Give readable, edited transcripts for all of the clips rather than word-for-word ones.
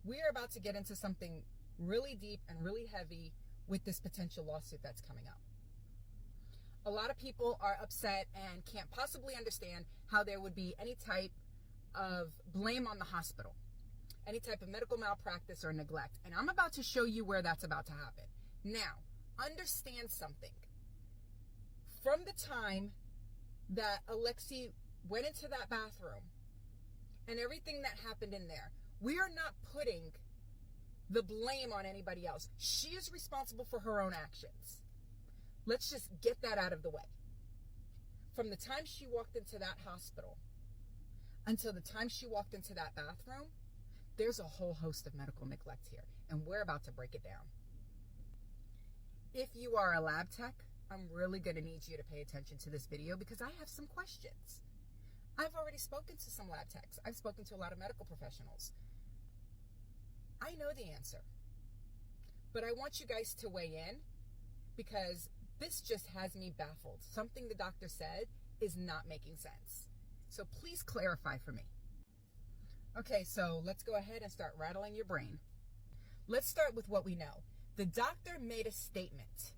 We are about to get into something really deep and really heavy with this potential lawsuit that's coming up. A lot of people are upset and can't possibly understand how there would be any type of blame on the hospital, any type of medical malpractice or neglect. And I'm about to show you where that's about to happen. Now, understand something. From the time that Alexee went into that bathroom and everything that happened in there, we are not putting the blame on anybody else. She is responsible for her own actions. Let's just get that out of the way. From the time she walked into that hospital until the time she walked into that bathroom, there's a whole host of medical neglect here, and we're about to break it down. If you are a lab tech, I'm really going to need you to pay attention to this video because I have some questions. I've already spoken to some lab techs. I've spoken to a lot of medical professionals. I know the answer, but I want you guys to weigh in because this just has me baffled. Something the doctor said is not making sense. So please clarify for me. Okay, so let's go ahead and start rattling your brain. Let's start with what we know. The doctor made a statement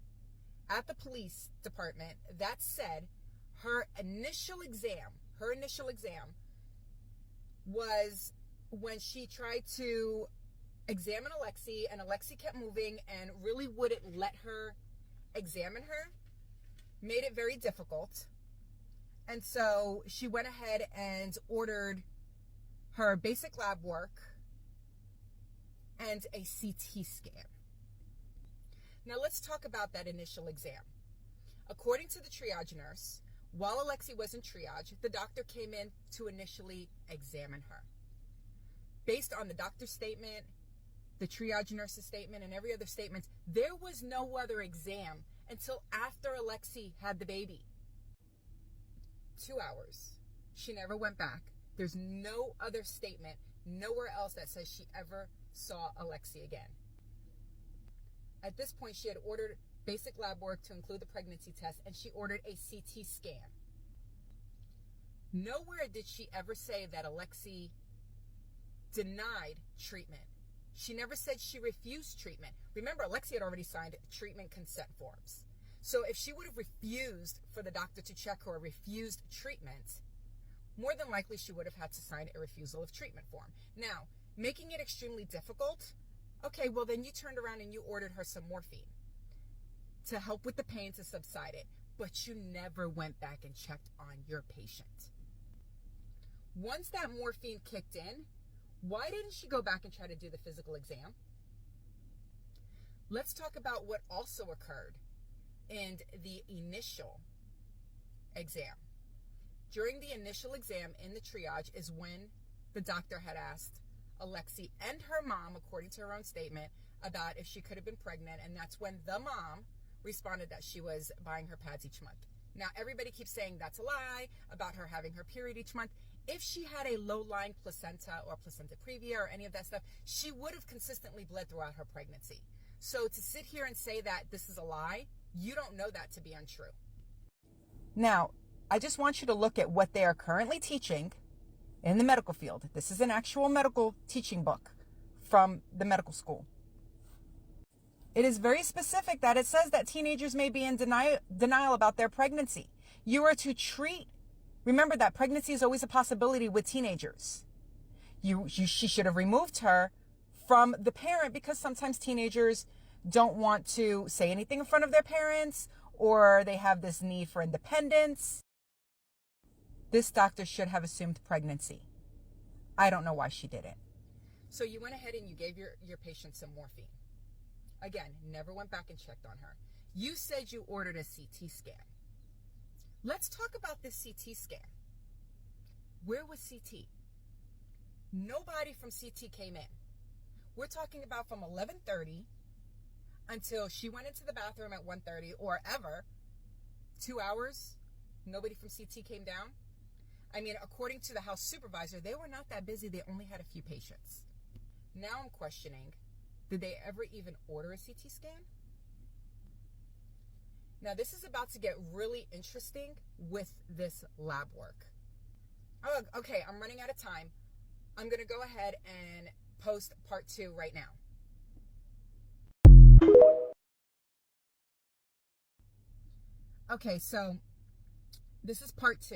at the police department that said her initial exam was when she tried to examine Alexee, and Alexee kept moving and really wouldn't let her examine her, made it very difficult. And so she went ahead and ordered her basic lab work and a CT scan. Now let's talk about that initial exam. According to the triage nurse, while Alexee was in triage, the doctor came in to initially examine her. Based on the doctor's statement, the triage nurse's statement, and every other statement, there was no other exam until after Alexee had the baby. 2 hours. She never went back. There's no other statement, nowhere else that says she ever saw Alexee again. At this point, she had ordered basic lab work to include the pregnancy test, and she ordered a CT scan. Nowhere did she ever say that Alexee denied treatment. She never said she refused treatment. Remember, Alexee had already signed treatment consent forms. So if she would have refused for the doctor to check her or refused treatment, more than likely she would have had to sign a refusal of treatment form. Now, making it extremely difficult, okay, well then you turned around and you ordered her some morphine to help with the pain to subside it, but you never went back and checked on your patient. Once that morphine kicked in, why didn't she go back and try to do the physical exam? Let's talk about what also occurred in the initial exam. During the initial exam in the triage is when the doctor had asked Alexee and her mom, according to her own statement, about if she could have been pregnant, and that's when the mom responded that she was buying her pads each month. Now, everybody keeps saying that's a lie about her having her period each month. If she had a low-lying placenta or placenta previa or any of that stuff, she would have consistently bled throughout her pregnancy. So to sit here and say that this is a lie, you don't know that to be untrue. Now, I just want you to look at what they are currently teaching in the medical field. This is an actual medical teaching book from the medical school. It is very specific that it says that teenagers may be in denial about their pregnancy. You are to treat, remember that pregnancy is always a possibility with teenagers. She should have removed her from the parent because sometimes teenagers don't want to say anything in front of their parents, or they have this need for independence. This doctor should have assumed pregnancy. I don't know why she didn't. So you went ahead and you gave your patient some morphine. Again, never went back and checked on her. You said you ordered a CT scan. Let's talk about this CT scan. Where was CT? Nobody from CT came in. We're talking about from 11:30 until she went into the bathroom at 1:30 or ever. 2 hours, nobody from CT came down. I mean, according to the house supervisor, they were not that busy. They only had a few patients. Now I'm questioning, did they ever even order a CT scan? Now this is about to get really interesting with this lab work. Oh, okay, I'm running out of time. I'm going to go ahead and post part 2 right now. Okay, so this is part 2.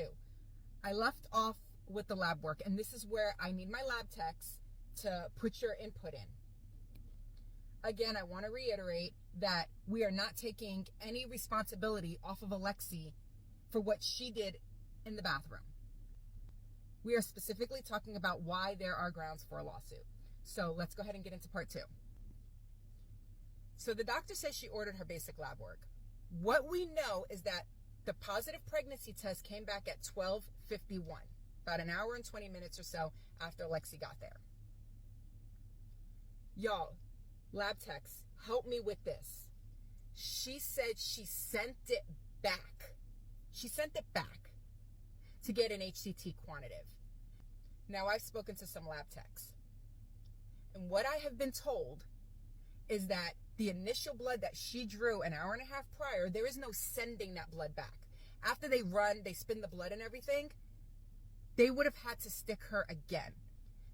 I left off with the lab work, and this is where I need my lab techs to put your input in. Again, I want to reiterate that we are not taking any responsibility off of Alexee for what she did in the bathroom. We are specifically talking about why there are grounds for a lawsuit. So let's go ahead and get into part 2. So the doctor says she ordered her basic lab work. What we know is that the positive pregnancy test came back at 12:51, about an hour and 20 minutes or so after Alexee got there. Y'all, lab techs, help me with this. She said she sent it back. She sent it back to get an HCT quantitative. Now, I've spoken to some lab techs, and what I have been told is that the initial blood that she drew an hour and a half prior, there is no sending that blood back. After they run, they spin the blood and everything, they would have had to stick her again.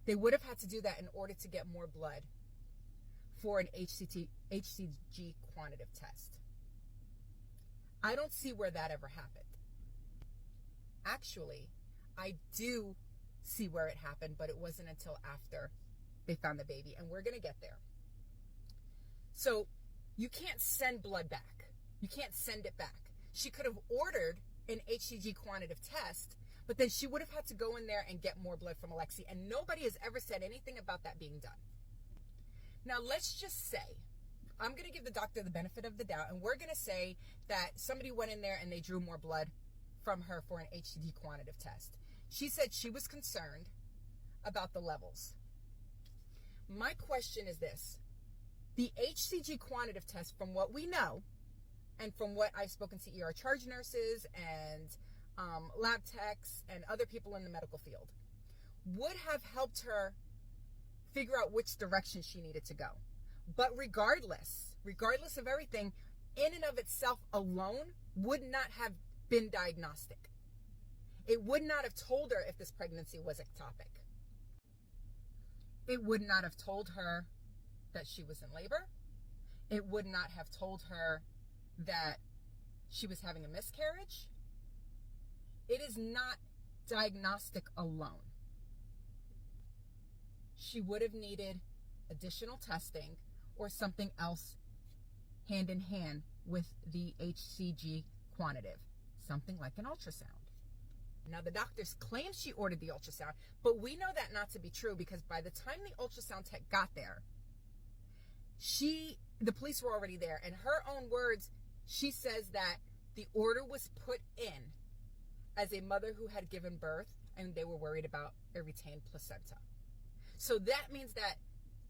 They would have had to do that in order to get more blood for an HCG quantitative test. I don't see where that ever happened. Actually, I do see where it happened, but it wasn't until after they found the baby, and we're going to get there. So you can't send blood back. You can't send it back. She could have ordered an HCG quantitative test, but then she would have had to go in there and get more blood from Alexee, and nobody has ever said anything about that being done. Now, let's just say, I'm going to give the doctor the benefit of the doubt, and we're going to say that somebody went in there and they drew more blood from her for an HCG quantitative test. She said she was concerned about the levels. My question is this. The HCG quantitative test, from what we know, and from what I've spoken to ER charge nurses and lab techs and other people in the medical field, would have helped her figure out which direction she needed to go. But regardless of everything, in and of itself alone would not have been diagnostic. It would not have told her if this pregnancy was ectopic. It would not have told her that she was in labor. It would not have told her that she was having a miscarriage. It is not diagnostic alone. She would have needed additional testing or something else hand in hand with the HCG quantitative, something like an ultrasound. Now, the doctors claim she ordered the ultrasound, but we know that not to be true, because by the time the ultrasound tech got there, the police were already there. In her own words, she says that the order was put in as a mother who had given birth, and they were worried about a retained placenta. So that means that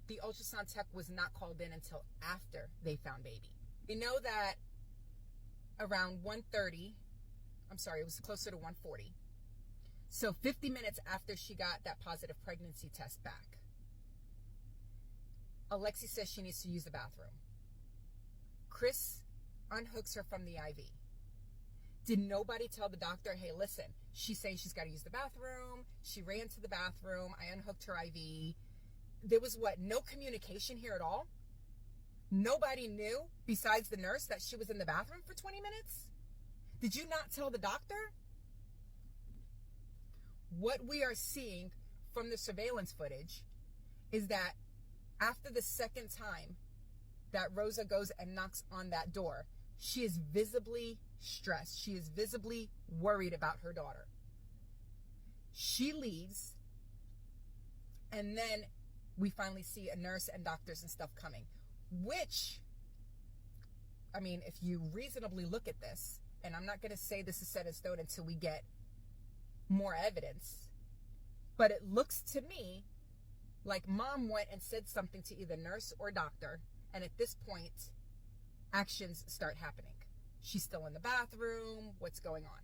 the ultrasound tech was not called in until after they found baby. We know that around 1:30, it was closer to 1:40. So 50 minutes after she got that positive pregnancy test back, Alexee says she needs to use the bathroom. Chris unhooks her from the IV. Did nobody tell the doctor, hey, listen, she's saying she's got to use the bathroom. She ran to the bathroom. I unhooked her IV. There was no communication here at all? Nobody knew besides the nurse that she was in the bathroom for 20 minutes? Did you not tell the doctor? What we are seeing from the surveillance footage is that after the second time that Rosa goes and knocks on that door, she is visibly stressed. She is visibly worried about her daughter. She leaves, and then we finally see a nurse and doctors and stuff coming, which, if you reasonably look at this, and I'm not going to say this is set in stone until we get more evidence, but it looks to me like mom went and said something to either nurse or doctor, and at this point, actions start happening. She's still in the bathroom. What's going on?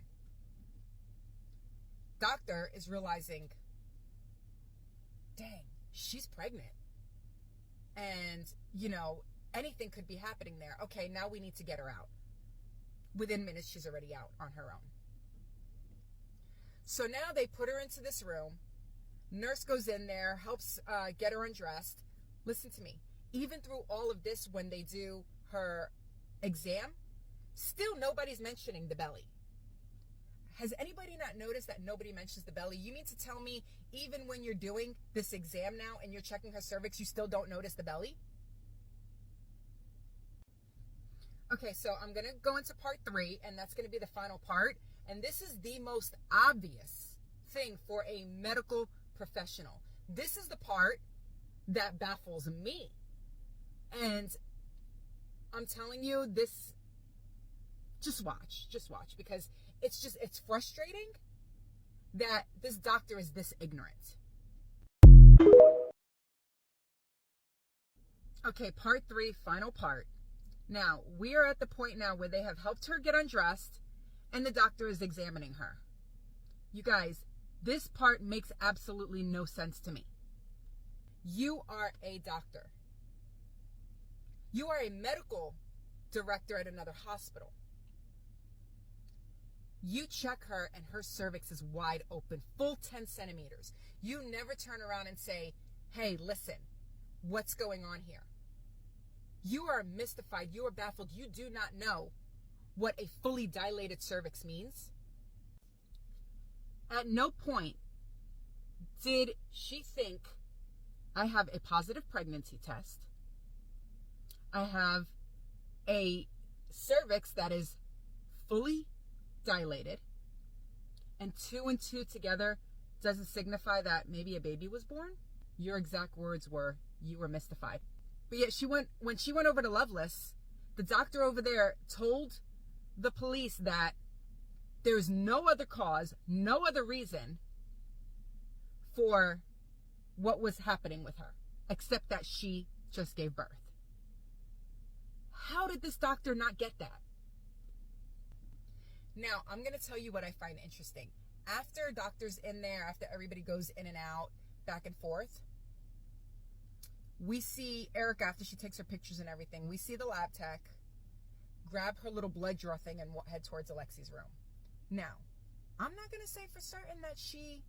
Doctor is realizing, dang, she's pregnant. And, anything could be happening there. Okay, now we need to get her out. Within minutes, she's already out on her own. So now they put her into this room. Nurse goes in there, helps get her undressed. Listen to me. Even through all of this, when they do her exam, still nobody's mentioning the belly. Has anybody not noticed that nobody mentions the belly? You mean to tell me even when you're doing this exam now and you're checking her cervix, you still don't notice the belly? Okay, so I'm going to go into part 3, and that's going to be the final part. And this is the most obvious thing for a medical professional. This is the part that baffles me. And I'm telling you, this, just watch, because it's frustrating that this doctor is this ignorant. Okay, part 3, final part. Now, we are at the point now where they have helped her get undressed and the doctor is examining her. You guys, this part makes absolutely no sense to me. You are a doctor. You are a medical director at another hospital. You check her and her cervix is wide open, full 10 centimeters. You never turn around and say, hey, listen, what's going on here? You are mystified. You are baffled. You do not know what a fully dilated cervix means. At no point did she think, I have a positive pregnancy test. I have a cervix that is fully dilated, and 2 and 2 together doesn't signify that maybe a baby was born. Your exact words were, you were mystified. But yet when she went over to Loveless, the doctor over there told the police that there's no other cause, no other reason for what was happening with her, except that she just gave birth. How did this doctor not get that? Now, I'm going to tell you what I find interesting. After doctors in there, after everybody goes in and out, back and forth, we see Erica, after she takes her pictures and everything, we see the lab tech grab her little blood draw thing and head towards Alexee's room. Now, I'm not going to say for certain that she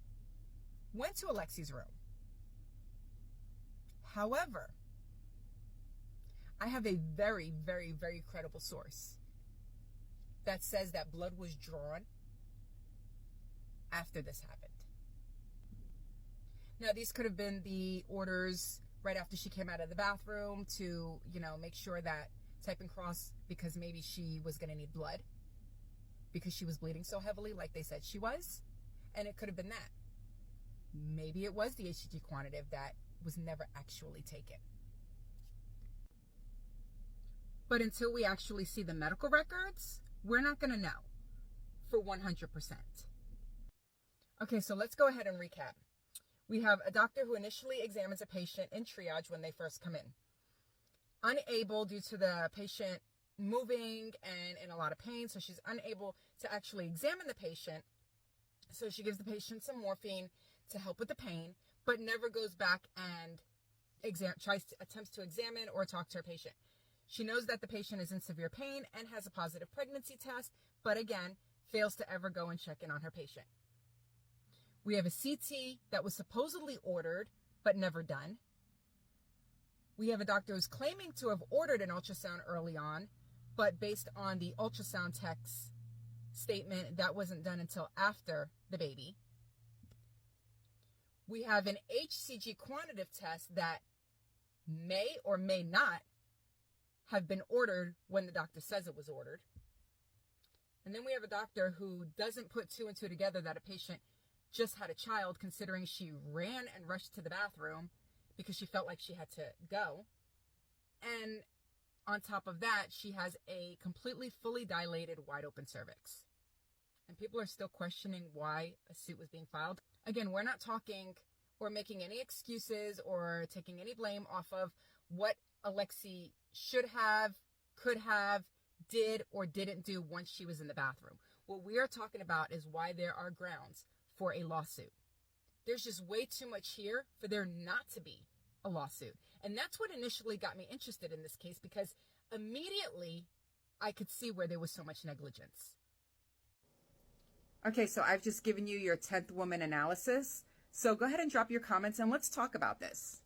went to Alexee's room. However, I have a very, very, very credible source that says that blood was drawn after this happened. Now, these could have been the orders right after she came out of the bathroom to, make sure that type and cross, because maybe she was going to need blood because she was bleeding so heavily like they said she was. And it could have been that. Maybe it was the HCG quantitative that was never actually taken. But until we actually see the medical records, we're not going to know for 100%. Okay, so let's go ahead and recap. We have a doctor who initially examines a patient in triage when they first come in. Unable, due to the patient moving and in a lot of pain, so she's unable to actually examine the patient. So she gives the patient some morphine to help with the pain, but never goes back and attempts to examine or talk to her patient. She knows that the patient is in severe pain and has a positive pregnancy test, but again, fails to ever go and check in on her patient. We have a CT that was supposedly ordered, but never done. We have a doctor who's claiming to have ordered an ultrasound early on, but based on the ultrasound tech's statement, that wasn't done until after the baby. We have an HCG quantitative test that may or may not have been ordered when the doctor says it was ordered. And then we have a doctor who doesn't put 2 and 2 together that a patient just had a child, considering she ran and rushed to the bathroom because she felt like she had to go. And on top of that, she has a completely fully dilated, wide open cervix. And people are still questioning why a suit was being filed. Again, we're not talking or making any excuses or taking any blame off of what Alexee should have, could have, did or didn't do once she was in the bathroom. What we are talking about is why there are grounds for a lawsuit. There's just way too much here for there not to be a lawsuit. And that's what initially got me interested in this case, because immediately I could see where there was so much negligence. Okay, so I've just given you your 10th woman analysis. So go ahead and drop your comments and let's talk about this.